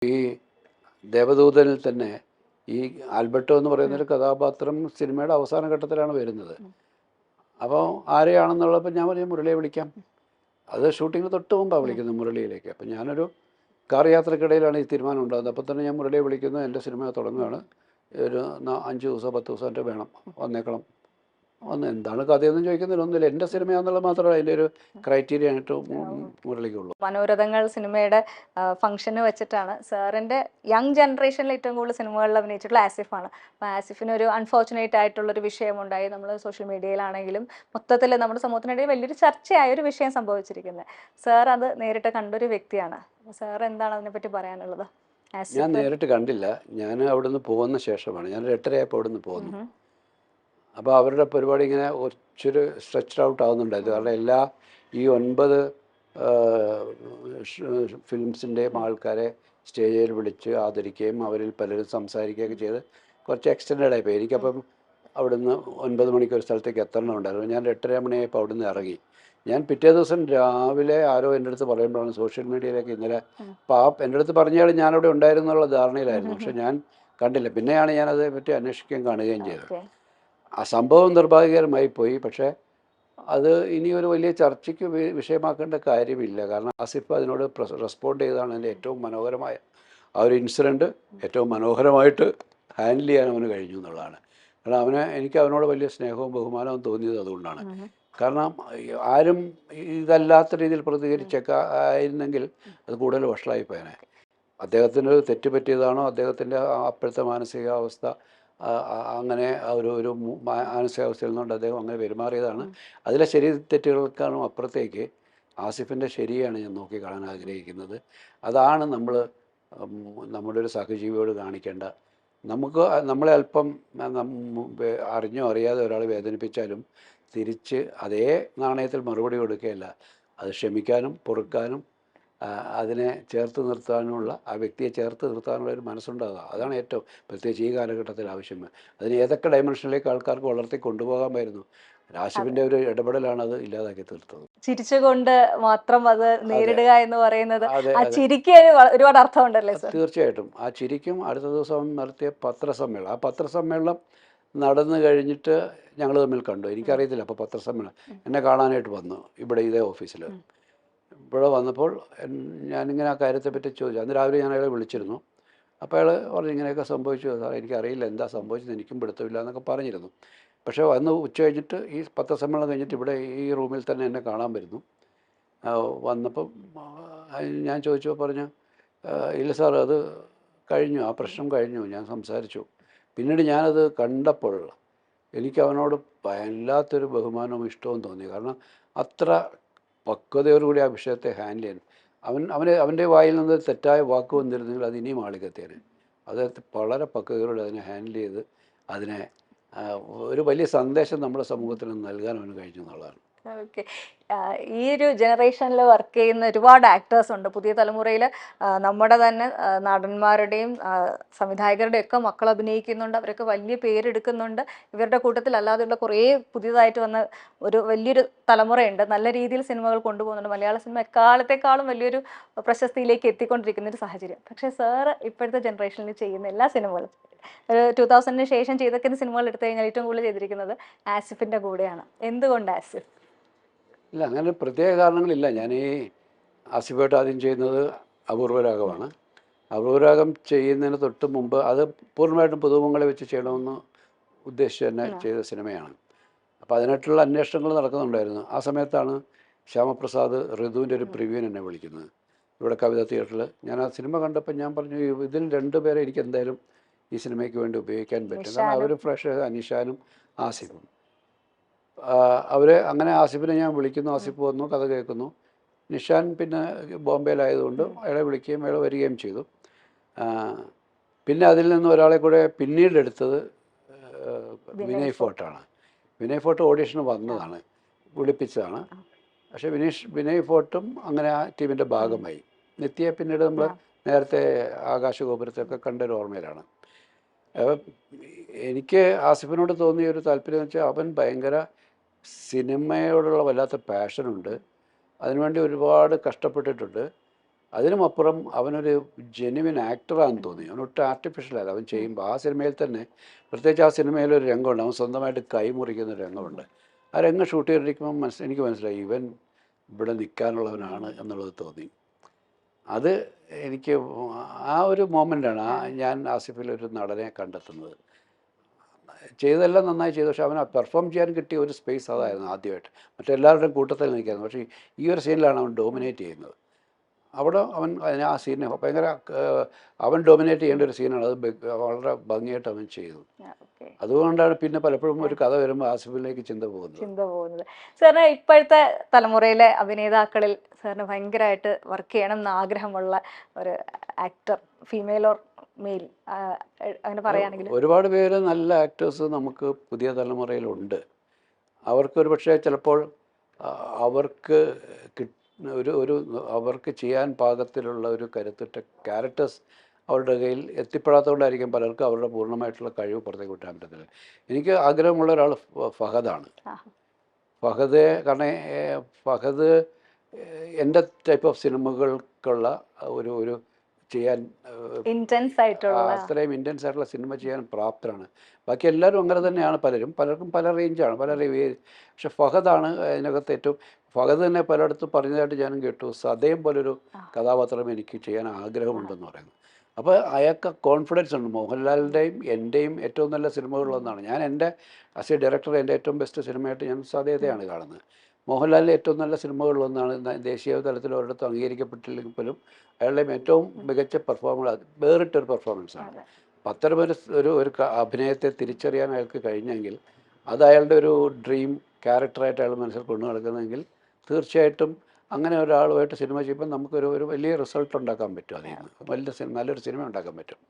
ഈ ദേവദൂതനിൽ തന്നെ ഈ ആൽബർട്ടോ എന്ന് പറയുന്നൊരു കഥാപാത്രം സിനിമയുടെ അവസാന ഘട്ടത്തിലാണ് വരുന്നത്. അപ്പോൾ ആരെയാണെന്നുള്ളപ്പോൾ ഞാൻ പറഞ്ഞു മുരളിയെ വിളിക്കാം. അത് ഷൂട്ടിങ്ങിന് തൊട്ട് മുമ്പാണ് വിളിക്കുന്നത് മുരളിയിലേക്ക്. അപ്പം ഞാനൊരു കാർ യാത്രക്കിടയിലാണ് ഈ തീരുമാനം ഉണ്ടാകുന്നത്. അപ്പോൾ തന്നെ ഞാൻ മുരളിയെ വിളിക്കുന്നു, എൻ്റെ സിനിമ തുടങ്ങുകയാണ്, ഒരു 5 ദിവസം 10 ദിവസം വേണം, വന്നേക്കണം. എന്താണ് കഥയൊന്നും ചോദിക്കുന്നില്ല, ഒന്നുമില്ല, എൻ്റെ സിനിമയാണെന്നുള്ളത് മാത്രമേ അതിൻ്റെ ഒരു ക്രൈറ്റീരിയ ആയിട്ട് മുരളിക്കുള്ളൂ. മനോരഥങ്ങൾ സിനിമയുടെ ഫംഗ്ഷന് വെച്ചിട്ടാണ് സാറിൻ്റെ യങ് ജനറേഷനിൽ ഏറ്റവും കൂടുതൽ സിനിമകളിൽ അഭിനയിച്ചിട്ടുള്ള ആസിഫാണ്. അപ്പോൾ ആസിഫിന് ഒരു അൺഫോർച്ചുനേറ്റ് ആയിട്ടുള്ളൊരു വിഷയമുണ്ടായി. നമ്മൾ സോഷ്യൽ മീഡിയയിലാണെങ്കിലും മൊത്തത്തിൽ നമ്മുടെ സമൂഹത്തിനിടയിൽ വലിയൊരു ചർച്ചയായ ഒരു വിഷയം സംഭവിച്ചിരിക്കുന്നത്. സാർ അത് നേരിട്ട് കണ്ടൊരു വ്യക്തിയാണ്. സാർ എന്താണ് അതിനെപ്പറ്റി പറയാനുള്ളത്? ഞാൻ നേരിട്ട് കണ്ടില്ല, ഞാൻ അവിടുന്ന് പോകുന്ന ശേഷമാണ്. ഞാൻ 8:30 അവിടുന്ന് പോകുന്നു. അപ്പോൾ അവരുടെ പരിപാടി ഇങ്ങനെ ഒത്തിരി സ്ട്രെച്ച്ഡ് ഔട്ട് ആവുന്നുണ്ടായിരുന്നു. കാരണം ഈ 9 ഫിലിംസിൻ്റെയും ആൾക്കാരെ സ്റ്റേജിൽ വിളിച്ച് ആദരിക്കുകയും അവരിൽ പലരും സംസാരിക്കുകയൊക്കെ ചെയ്ത് കുറച്ച് എക്സ്റ്റെൻഡഡ് ആയിപ്പോയി. എനിക്കപ്പം അവിടുന്ന് 9 മണിക്ക് ഒരു സ്ഥലത്തേക്ക് എത്തണമുണ്ടായിരുന്നു. ഞാൻ 8:30 മണിയായപ്പോൾ അവിടുന്ന് ഇറങ്ങി. ഞാൻ പിറ്റേ ദിവസം രാവിലെ ആരോ എൻ്റെ അടുത്ത് പറയുമ്പോഴാണ് സോഷ്യൽ മീഡിയയിലേക്ക് ഇന്നലെ എൻ്റെ അടുത്ത് പറഞ്ഞാൽ ഞാനവിടെ ഉണ്ടായിരുന്നുള്ള ധാരണയിലായിരുന്നു. പക്ഷെ ഞാൻ കണ്ടില്ല. പിന്നെയാണ് ഞാനതിനെ പറ്റി അന്വേഷിക്കുകയും കാണുകയും ചെയ്തത്. ആ സംഭവം നിർഭാഗ്യകരമായി പോയി. പക്ഷേ അത് ഇനി ഒരു വലിയ ചർച്ചയ്ക്ക് വിഷയമാക്കേണ്ട കാര്യമില്ല. കാരണം ആസിഫ് അതിനോട് റെസ്പോണ്ട് ചെയ്തതാണ് എൻ്റെ ഏറ്റവും മനോഹരമായ ആ ഒരു ഇൻസിഡൻറ്റ് ഏറ്റവും മനോഹരമായിട്ട് ഹാൻഡിൽ ചെയ്യാൻ അവന് കഴിഞ്ഞു എന്നുള്ളതാണ്. കാരണം എനിക്ക് അവനോട് വലിയ സ്നേഹവും ബഹുമാനവും തോന്നിയത് അതുകൊണ്ടാണ്. കാരണം ആരും ഇതല്ലാത്ത രീതിയിൽ പ്രതികരിച്ചൊക്കെ ആയിരുന്നെങ്കിൽ അത് കൂടുതൽ വഷളായിപ്പോയനെ. അദ്ദേഹത്തിന് തെറ്റ് പറ്റിയതാണോ, അദ്ദേഹത്തിൻ്റെ അപ്പോഴത്തെ മാനസികാവസ്ഥ അങ്ങനെ ഒരു മാനസികാവസ്ഥയിൽ നിന്നുകൊണ്ട് അദ്ദേഹം അങ്ങനെ പെരുമാറിയതാണ്. അതിലെ ശരി തെറ്റുകൾക്കാണോ അപ്പുറത്തേക്ക് ആസിഫിൻ്റെ ശരിയാണ് ഞാൻ നോക്കി കാണാൻ ആഗ്രഹിക്കുന്നത്. അതാണ് നമ്മുടെ ഒരു സഹജീവിയോട് കാണിക്കേണ്ട. നമ്മളെ അല്പം അറിഞ്ഞോ അറിയാതെ ഒരാൾ വേദനിപ്പിച്ചാലും തിരിച്ച് അതേ നാണയത്തിൽ മറുപടി കൊടുക്കുകയല്ല, അത് ക്ഷമിക്കാനും പൊറുക്കാനും അതിനെ ചേർത്ത് നിർത്താനുള്ള, ആ വ്യക്തിയെ ചേർത്ത് നിർത്താനുള്ള ഒരു മനസ്സുണ്ടാകുക. അതാണ് ഏറ്റവും പ്രത്യേകിച്ച് ഈ കാലഘട്ടത്തിൽ ആവശ്യം. അതിന് ഏതൊക്കെ ഡയമെൻഷനിലേക്ക് ആൾക്കാർക്ക് വളർത്തി കൊണ്ടുപോകാമായിരുന്നു. ആസിഫിൻ്റെ ഒരു ഇടപെടലാണ് അത് ഇല്ലാതാക്കി തീർത്തത്. ചിരിച്ചുകൊണ്ട് മാത്രം അത് നേരിടുക എന്ന് പറയുന്നത്, ആ ചിരിക്ക് ഒരുപാട് അർത്ഥമുണ്ടല്ലേ സർ? തീർച്ചയായിട്ടും. ആ ചിരിക്കും അടുത്ത ദിവസം നടത്തിയ പത്രസമ്മേളനം, ആ പത്രസമ്മേളനം നടന്നു കഴിഞ്ഞിട്ട് ഞങ്ങൾ തമ്മിൽ കണ്ടു. എനിക്കറിയത്തില്ല അപ്പോൾ പത്രസമ്മേളനം എന്നെ കാണാനായിട്ട് വന്നു ഇവിടെ ഇതേ ഓഫീസിൽ. ഇവിടെ വന്നപ്പോൾ ഞാനിങ്ങനെ ആ കാര്യത്തെപ്പറ്റി ചോദിച്ചു. അന്ന് രാവിലെ ഞാൻ അയാളെ വിളിച്ചിരുന്നു. അപ്പോൾ അയാൾ പറഞ്ഞു ഇങ്ങനെയൊക്കെ സംഭവിച്ചു സാർ, എനിക്കറിയില്ല എന്താ സംഭവിച്ചത്, എനിക്കും പിടുത്തമില്ല എന്നൊക്കെ പറഞ്ഞിരുന്നു. പക്ഷേ വന്ന് ഉച്ച കഴിഞ്ഞിട്ട് ഈ പത്രസമ്മേളനം കഴിഞ്ഞിട്ട് ഇവിടെ ഈ റൂമിൽ തന്നെ എന്നെ കാണാൻ വരുന്നു. വന്നപ്പം ഞാൻ ചോദിച്ചപ്പോൾ പറഞ്ഞു ഇല്ല സാർ, അത് കഴിഞ്ഞു, ആ പ്രശ്നം കഴിഞ്ഞു, ഞാൻ സംസാരിച്ചു. പിന്നീട് ഞാനത് കണ്ടപ്പോൾ എനിക്ക് അവനോട് വല്ലാത്തൊരു ബഹുമാനവും ഇഷ്ടവും തോന്നി. കാരണം അത്ര പക്വതയോടുകൂടി ആ വിഷയത്തെ ഹാൻഡിൽ ചെയ്യാൻ അവൻ്റെ വായിൽ നിന്ന് തെറ്റായ വാക്ക് വന്നിരുന്നെങ്കിൽ അത് ഇനിയും ആളിക്കത്തേന്. അദ്ദേഹത്തെ വളരെ പക്വതയോടെ അതിനെ ഹാൻഡിൽ ചെയ്ത് അതിനെ ഒരു വലിയ സന്ദേശം നമ്മുടെ സമൂഹത്തിന് നൽകാൻ അവന് കഴിഞ്ഞു എന്നുള്ളതാണ്. ഓക്കെ. ഈ ഒരു ജനറേഷനിൽ വർക്ക് ചെയ്യുന്ന ഒരുപാട് ആക്ടേഴ്സ് ഉണ്ട്. പുതിയ തലമുറയിൽ നമ്മുടെ തന്നെ നടന്മാരുടെയും സംവിധായകരുടെയും ഒക്കെ മക്കൾ അഭിനയിക്കുന്നുണ്ട്. അവരൊക്കെ വലിയ പേരെടുക്കുന്നുണ്ട്. ഇവരുടെ കൂട്ടത്തിൽ അല്ലാതെയുള്ള കുറേ പുതിയതായിട്ട് വന്ന ഒരു വലിയൊരു തലമുറയുണ്ട്. നല്ല രീതിയിൽ സിനിമകൾ കൊണ്ടുപോകുന്നുണ്ട്. മലയാള സിനിമ എക്കാലത്തെക്കാളും വലിയൊരു പ്രശസ്തിയിലേക്ക് എത്തിക്കൊണ്ടിരിക്കുന്ന ഒരു സാഹചര്യം. പക്ഷേ സാറ് ഇപ്പോഴത്തെ ജനറേഷനിൽ ചെയ്യുന്ന എല്ലാ സിനിമകളും ഒരു 2000-ന് ശേഷം ചെയ്തൊക്കെ സിനിമകൾ എടുത്തു കഴിഞ്ഞാൽ ഏറ്റവും കൂടുതൽ ചെയ്തിരിക്കുന്നത് ആസിഫിൻ്റെ കൂടെയാണ്. എന്തുകൊണ്ട് ആസിഫ്? ഇല്ല, അങ്ങനെ പ്രത്യേക കാരണങ്ങളില്ല. ഞാൻ ഈ ആസിഫായിട്ട് ആദ്യം ചെയ്യുന്നത് അപൂർവരാഗമാണ്. അപൂർവരാഗം ചെയ്യുന്നതിന് തൊട്ട് മുമ്പ് അത് പൂർണ്ണമായിട്ടും പുതുമുഖങ്ങളെ വെച്ച് ചെയ്യണമെന്ന് ഉദ്ദേശിച്ച് തന്നെ ചെയ്ത സിനിമയാണ്. അപ്പോൾ അതിനായിട്ടുള്ള അന്വേഷണങ്ങൾ നടക്കുന്നുണ്ടായിരുന്നു. ആ സമയത്താണ് ശ്യാമപ്രസാദ് ഋതുവിൻ്റെ ഒരു പ്രിവ്യൂവിന് എന്നെ വിളിക്കുന്നത് ഇവിടെ കവിത തിയേറ്ററിൽ. ഞാൻ ആ സിനിമ കണ്ടപ്പോൾ ഞാൻ പറഞ്ഞു ഇതിൽ 2 പേരെ എനിക്ക് എന്തായാലും ഈ സിനിമയ്ക്ക് വേണ്ടി ഉപയോഗിക്കാൻ പറ്റും. കാരണം അവർ ഫ്രഷ്, അനിഷാനും ആസിഫും. അങ്ങനെ ആസിഫിനെ ഞാൻ വിളിക്കുന്നു. ആസിഫ് വന്നു, കഥ കേൾക്കുന്നു. നിഷാൻ പിന്നെ ബോംബെയിലായതുകൊണ്ട് അയാളെ വിളിക്കുകയും അയാൾ വരികയും ചെയ്തു. പിന്നെ അതിൽ നിന്ന് ഒരാളെ കൂടെ പിന്നീട് എടുത്തത് വിനയ് ഫോർട്ടാണ്. വിനയ് ഫോർട്ട് ഓഡീഷന് വന്നതാണ്, വിളിപ്പിച്ചതാണ്. പക്ഷേ വിനയ് ഫോർട്ടും അങ്ങനെ ആ ടീമിൻ്റെ ഭാഗമായി. നിത്യയെ പിന്നീട് നമ്മൾ നേരത്തെ ആകാശഗോപുരത്തൊക്കെ കണ്ടൊരു ഓർമ്മയിലാണ്. എനിക്ക് ആസിഫിനോട് തോന്നിയ ഒരു താല്പര്യം എന്ന് വെച്ചാൽ അവൻ ഭയങ്കര സിനിമയോടുള്ള വല്ലാത്ത പാഷനുണ്ട്. അതിനുവേണ്ടി ഒരുപാട് കഷ്ടപ്പെട്ടിട്ടുണ്ട്. അതിനുമപ്പുറം അവനൊരു ജെന്യുവിൻ ആക്ടറാണെന്ന് തോന്നി. അവനൊട്ടും ആർട്ടിഫിഷ്യലല്ല. അവൻ ചെയ്യുമ്പോൾ ആ സിനിമയിൽ തന്നെ, പ്രത്യേകിച്ച് ആ സിനിമയിലൊരു രംഗമുണ്ട്, അവൻ സ്വന്തമായിട്ട് കൈ മുറിക്കുന്ന ഒരു രംഗമുണ്ട്. ആ രംഗം ഷൂട്ട് ചെയ്തിരിക്കുമ്പോൾ എനിക്ക് മനസ്സിലായി ഇവൻ ഇവിടെ നിൽക്കാനുള്ളവനാണ് എന്നുള്ളത് തോന്നി. അത് എനിക്ക് ആ ഒരു മൊമെൻ്റാണ് ഞാൻ ആസിഫിൽ ഒരു നടനെ കണ്ടെത്തുന്നത്. ചെയ്തതെല്ലാം നന്നായി ചെയ്തു, പക്ഷെ അവന് പെർഫോം ചെയ്യാൻ കിട്ടിയ ഒരു സ്പേസ് അതായിരുന്നു ആദ്യമായിട്ട്. മറ്റെല്ലാവരുടെയും കൂട്ടത്തിൽ നിൽക്കായിരുന്നു, പക്ഷേ ഈ ഒരു സീനിലാണ് അവൻ ഡോമിനേറ്റ് ചെയ്യുന്നത്. അവിടെ അവൻ ആ സീനെ ഭയങ്കര അവൻ ഡോമിനേറ്റ് ചെയ്യേണ്ട ഒരു സീനാണ്. അത് വളരെ ഭംഗിയായിട്ട് അവൻ ചെയ്തു. അതുകൊണ്ടാണ് പിന്നെ പലപ്പോഴും ഒരു കഥ വരുമ്പോൾ ആസിഫിലേക്ക് ചിന്ത പോകുന്നത്. സാറിന് ഇപ്പോഴത്തെ തലമുറയിലെ അഭിനേതാക്കളിൽ സാറിന് ഭയങ്കരമായിട്ട് വർക്ക് ചെയ്യണം എന്ന് ആഗ്രഹമുള്ള ഒരു ആക്ടർ, ഫീമെയിൽ ഓർ മെയിൽ, അങ്ങനെ പറയുകയാണെങ്കിൽ? ഒരുപാട് പേര് നല്ല ആക്ടേഴ്സ് നമുക്ക് പുതിയ തലമുറയിലുണ്ട്. അവർക്കൊരു പക്ഷേ ചിലപ്പോൾ അവർക്ക് അവർക്ക് ചെയ്യാൻ പാകത്തിലുള്ള ഒരു കരുത്തുറ്റ ക്യാരക്ടേഴ്സ് അവരുടെ കയ്യിൽ എത്തിപ്പെടാത്തതുകൊണ്ടായിരിക്കും പലർക്കും അവരുടെ പൂർണ്ണമായിട്ടുള്ള കഴിവ് പുറത്തേക്ക് വിട്ടാൻ പറ്റത്തില്ല. എനിക്ക് ആഗ്രഹമുള്ള ഒരാൾ ഫഹദാണ്. കാരണം ഫഹദ് എൻ്റെ ടൈപ്പ് ഓഫ് സിനിമകൾക്കുള്ള ഒരു ചെയ്യാൻ അത്രയും ഇൻറ്റൻസ് ആയിട്ടുള്ള സിനിമ ചെയ്യാൻ പ്രാപ്തരാണ്. ബാക്കി എല്ലാവരും അങ്ങനെ തന്നെയാണ്. പലർക്കും പല റേഞ്ചാണ്, പല പക്ഷെ ഫഹദാണ് അതിനകത്ത് ഏറ്റവും. ഫഹദ് തന്നെ പലയിടത്തും പറഞ്ഞതായിട്ട് ഞാനും കേട്ടു, സദയം പോലൊരു കഥാപാത്രം എനിക്ക് ചെയ്യാൻ ആഗ്രഹമുണ്ടെന്ന് പറയുന്നത്. അപ്പോൾ അയാൾക്ക് കോൺഫിഡൻസ് ഉണ്ട്. മോഹൻലാലിൻ്റെയും എൻ്റെയും ഏറ്റവും നല്ല സിനിമകളിലൊന്നാണ്. ഞാൻ എൻ്റെ ആസ് എ ഡയറക്ടർ എൻ്റെ ഏറ്റവും ബെസ്റ്റ് സിനിമയായിട്ട് ഞാൻ സദയത്തെയാണ് കാണുന്നത്. മോഹൻലാലിൻ്റെ ഏറ്റവും നല്ല സിനിമകളിലൊന്നാണ്. ദേശീയ തലത്തിൽ ഒരിടത്തും അംഗീകരിക്കപ്പെട്ടില്ലെങ്കിൽ പോലും അയാളുടെ ഏറ്റവും മികച്ച വേറിട്ടൊരു പെർഫോമൻസാണ്. അപ്പം അത്തരമൊരു ഒരു അഭിനയത്തെ തിരിച്ചറിയാൻ അയാൾക്ക് കഴിഞ്ഞെങ്കിൽ, അത് അയാളുടെ ഒരു ഡ്രീം ക്യാരക്ടറായിട്ട് അയാൾ മനസ്സിൽ കൊണ്ടു നടക്കുന്നതെങ്കിൽ തീർച്ചയായിട്ടും അങ്ങനെ ഒരാളുമായിട്ട് സിനിമ ചെയ്യുമ്പോൾ നമുക്കൊരു വലിയ റിസൾട്ട് ഉണ്ടാക്കാൻ പറ്റും. അതിൽ നിന്ന് നല്ലൊരു സിനിമ ഉണ്ടാക്കാൻ പറ്റും.